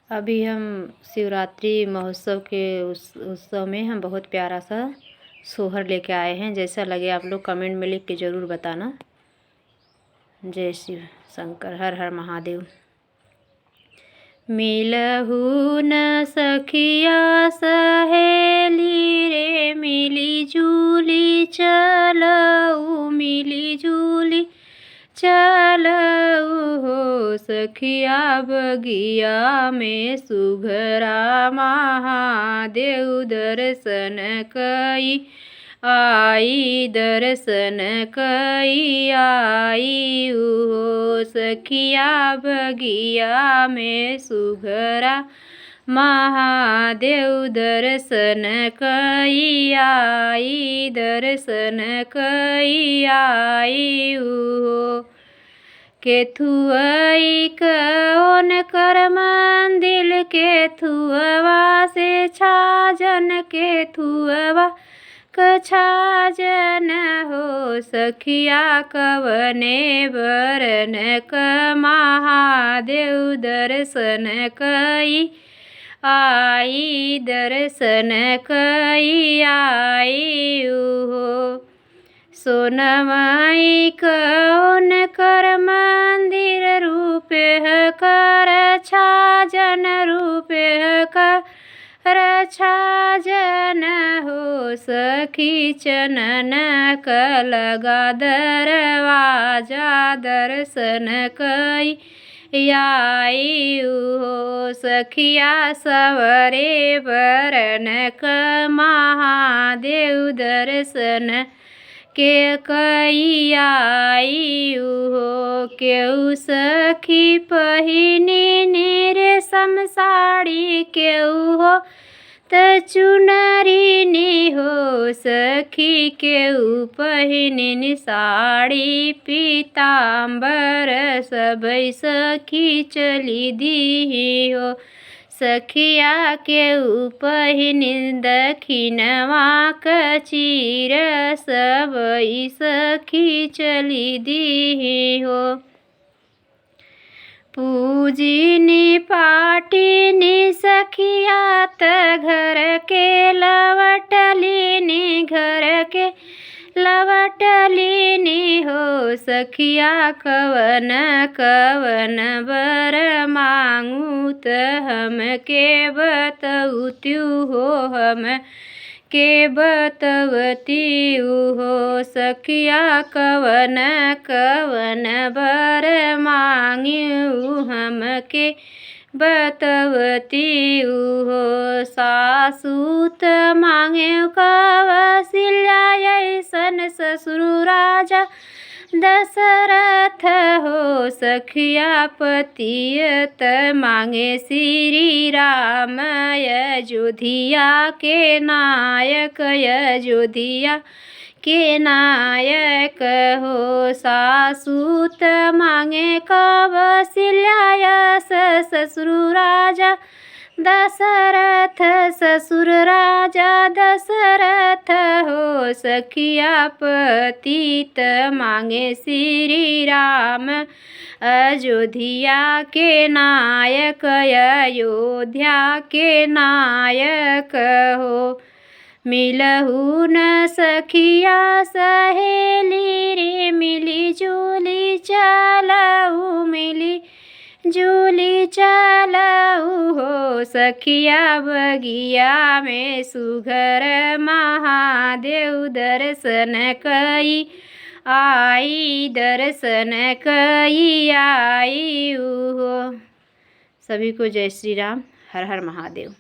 अभी हम शिवरात्रि महोत्सव के उस उत्सव में हम बहुत प्यारा सा सोहर लेके आए हैं। जैसा लगे आप लोग कमेंट में लिख के ज़रूर बताना। जय शिव शंकर, हर हर महादेव। मिलहु न सखिया सहेली रे, मिली जुली चलऊ, मिली जुली चलऊ हो सखिया बगिया में सुघरा महादेव दर्शन कई आई, दर्शन कई आई हो सखिया बगिया में सुघरा महादेव दर्शन कई आई, दर्शन कई आई हो। केथुआई कौन कर मंदिर, केथुआ से छाजन, केथुआ कछाजन हो सखिया कवने बरन क महादेव दर्शन कई आई, दर्शन कई आई हो। सोनमाई कौन कर मंदिर, रूपे कर छाजन, रूपे कर छाजन हो सखी चनन क लगा दरवाजा दर्शन कई आई हो सखिया सवरे बरन क महादेव दर्शन के कई आई हो। केहू सखी पहिनी रेशम साड़ी, केहू हो त चुनरी नी हो सखी, केहू पहिनी साड़ी पीताम्बर, सबई सखी चली दी हो सखिया केहू पहिनी दखिनवा क चीर, सबई सखी चली दी हो। पूजिनी पाटिनी सखिया त घर के लवटलिनी, घर के लवटलिनी हो सखिया कवन कवन बर मांगू त हम के बतौत्यू हो, हम के बतवती हो सखिया कवन कवन बर मांगू हम के बतवती हो। सासू त मांगे कौशल्या ऐसन, ससुर राजा दशरथ हो सखिया पतियत मांगे श्री राम, अयोध्या के नायक, अयोध्या के नायक हो। सासू त मांगे कौशल्या ससुर राजा दशरथ, ससुर राजा दशरथ हो सखिया पतित मांगे श्री राम, अयोध्या के नायक, अयोध्या के नायक हो। मिलहु न सखिया सहेली रे, मिली जुली चलऊ, मिली जुली चलऊ हो सखिया बगिया में सुघर महादेव दर्शन कई आई, दर्शन कई आई हो। सभी को जय श्री राम, हर हर महादेव।